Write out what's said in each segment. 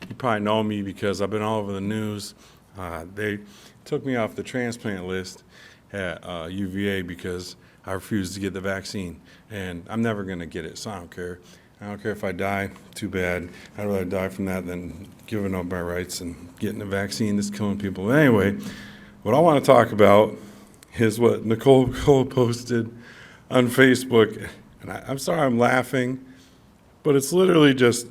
you probably know me because I've been all over the news. They took me off the transplant list at UVA because I refused to get the vaccine. And I'm never going to get it, so I don't care. I don't care if I die, too bad. I'd rather die from that than giving up my rights and getting the vaccine that's killing people. But anyway, what I want to talk about is what Nicole Cole posted on Facebook. And I'm sorry I'm laughing, but it's literally just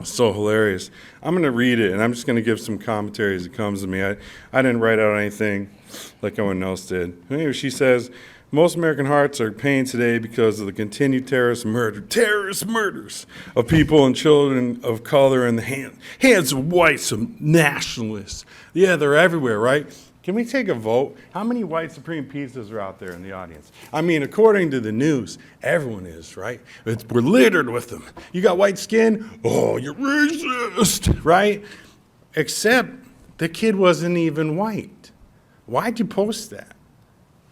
so hilarious. I'm going to read it, and I'm just going to give some commentary as it comes to me. I didn't write out anything like everyone else did. Anyway, she says, most American hearts are in pain today because of the continued terrorist murders of people and children of color in the hands of white nationalists. Yeah, they're everywhere, right? Can we take a vote? How many white supreme pizzas are out there in the audience? I mean, according to the news, everyone is, right? We're littered with them. You got white skin? Oh, you're racist, right? Except the kid wasn't even white. Why'd you post that?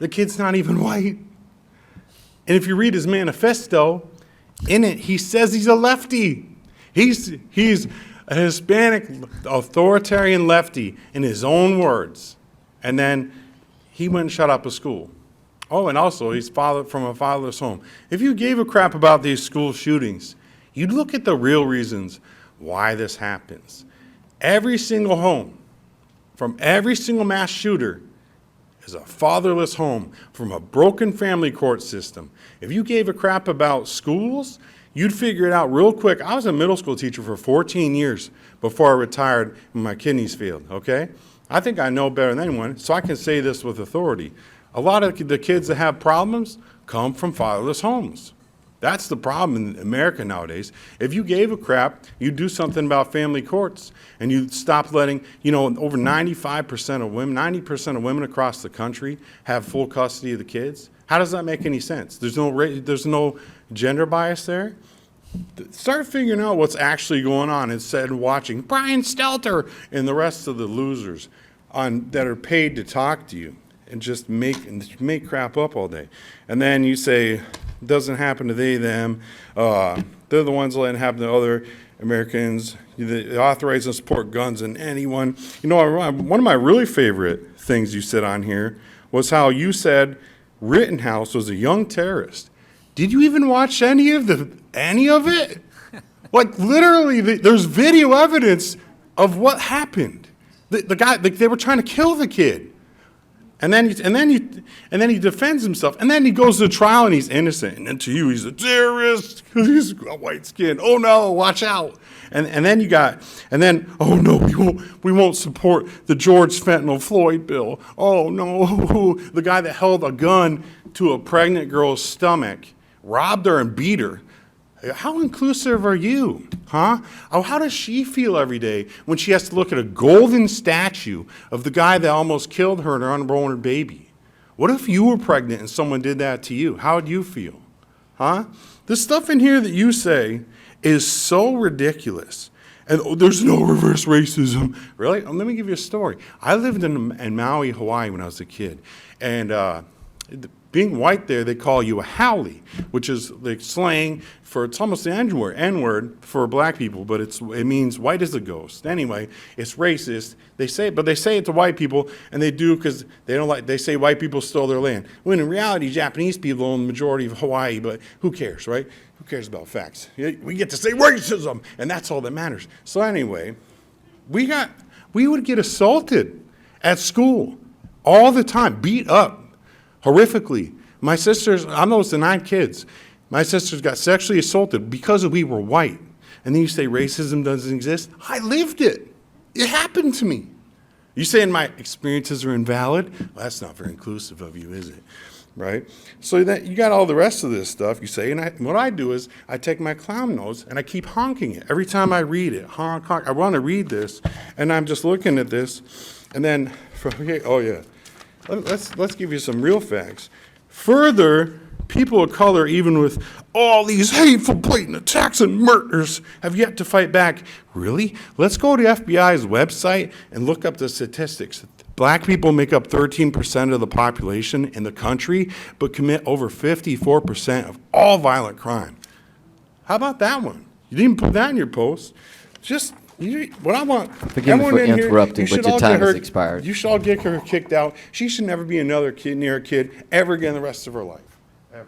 The kid's not even white. And if you read his manifesto, in it, he says he's a lefty. He's a Hispanic authoritarian lefty in his own words. And then he went and shut up a school. Oh, and also he's from a fatherless home. If you gave a crap about these school shootings, you'd look at the real reasons why this happens. Every single home, from every single mass shooter, is a fatherless home from a broken family court system. If you gave a crap about schools, you'd figure it out real quick. I was a middle school teacher for 14 years before I retired when my kidneys failed, okay? I think I know better than anyone, so I can say this with authority. A lot of the kids that have problems come from fatherless homes. That's the problem in America nowadays. If you gave a crap, you'd do something about family courts, and you'd stop letting, over 95% of women, 90% of women across the country have full custody of the kids. How does that make any sense? There's no gender bias there. Start figuring out what's actually going on instead of watching Brian Stelter and the rest of the losers that are paid to talk to you and just make crap up all day. And then you say, it doesn't happen to they, them. They're the ones letting it happen to other Americans. They authorize and support guns and anyone. One of my really favorite things you said on here was how you said Rittenhouse was a young terrorist. Did you even watch any of it? Like literally, there's video evidence of what happened. The guy, they were trying to kill the kid, and then he defends himself, and then he goes to trial and he's innocent, and then to you he's a terrorist because he's got white skin. Oh no, watch out! And then oh no, we won't support the George Fentanyl Floyd bill. Oh no, the guy that held a gun to a pregnant girl's stomach, robbed her and beat her. How inclusive are you, huh? Oh, how does she feel every day when she has to look at a golden statue of the guy that almost killed her and her unborn baby? What if you were pregnant and someone did that to you? How would you feel, huh? The stuff in here that you say is so ridiculous. And there's no reverse racism. Really? Let me give you a story. I lived in Maui, Hawaii when I was a kid. And being white there, they call you a haole, which is the slang for, it's almost the N-word for black people, but it means white as a ghost. Anyway, it's racist. They say it to white people, and they do because they say white people stole their land. When in reality, Japanese people own the majority of Hawaii, but who cares, right? Who cares about facts? We get to say racism, and that's all that matters. So anyway, we would get assaulted at school all the time, beat up. Horrifically. My sisters, I'm those the 9 kids. My sisters got sexually assaulted because we were white. And then you say racism doesn't exist? I lived it. It happened to me. You saying my experiences are invalid? Well, that's not very inclusive of you, is it? Right? So that you got all the rest of this stuff you say, and what I do is I take my clown nose and I keep honking it every time I read it. Honk, honk. I want to read this, and I'm just looking at this, and then, oh yeah. Let's give you some real facts. Further, people of color, even with all these hateful, blatant attacks and murders, have yet to fight back. Really? Let's go to FBI's website and look up the statistics. Black people make up 13% of the population in the country, but commit over 54% of all violent crime. How about that one? You didn't put that in your post. Just what I want. Forgive me everyone for in here, interrupting, you should but your all get time has her- expired. You should all get her kicked out. She should never be another kid near a kid ever again the rest of her life. Ever.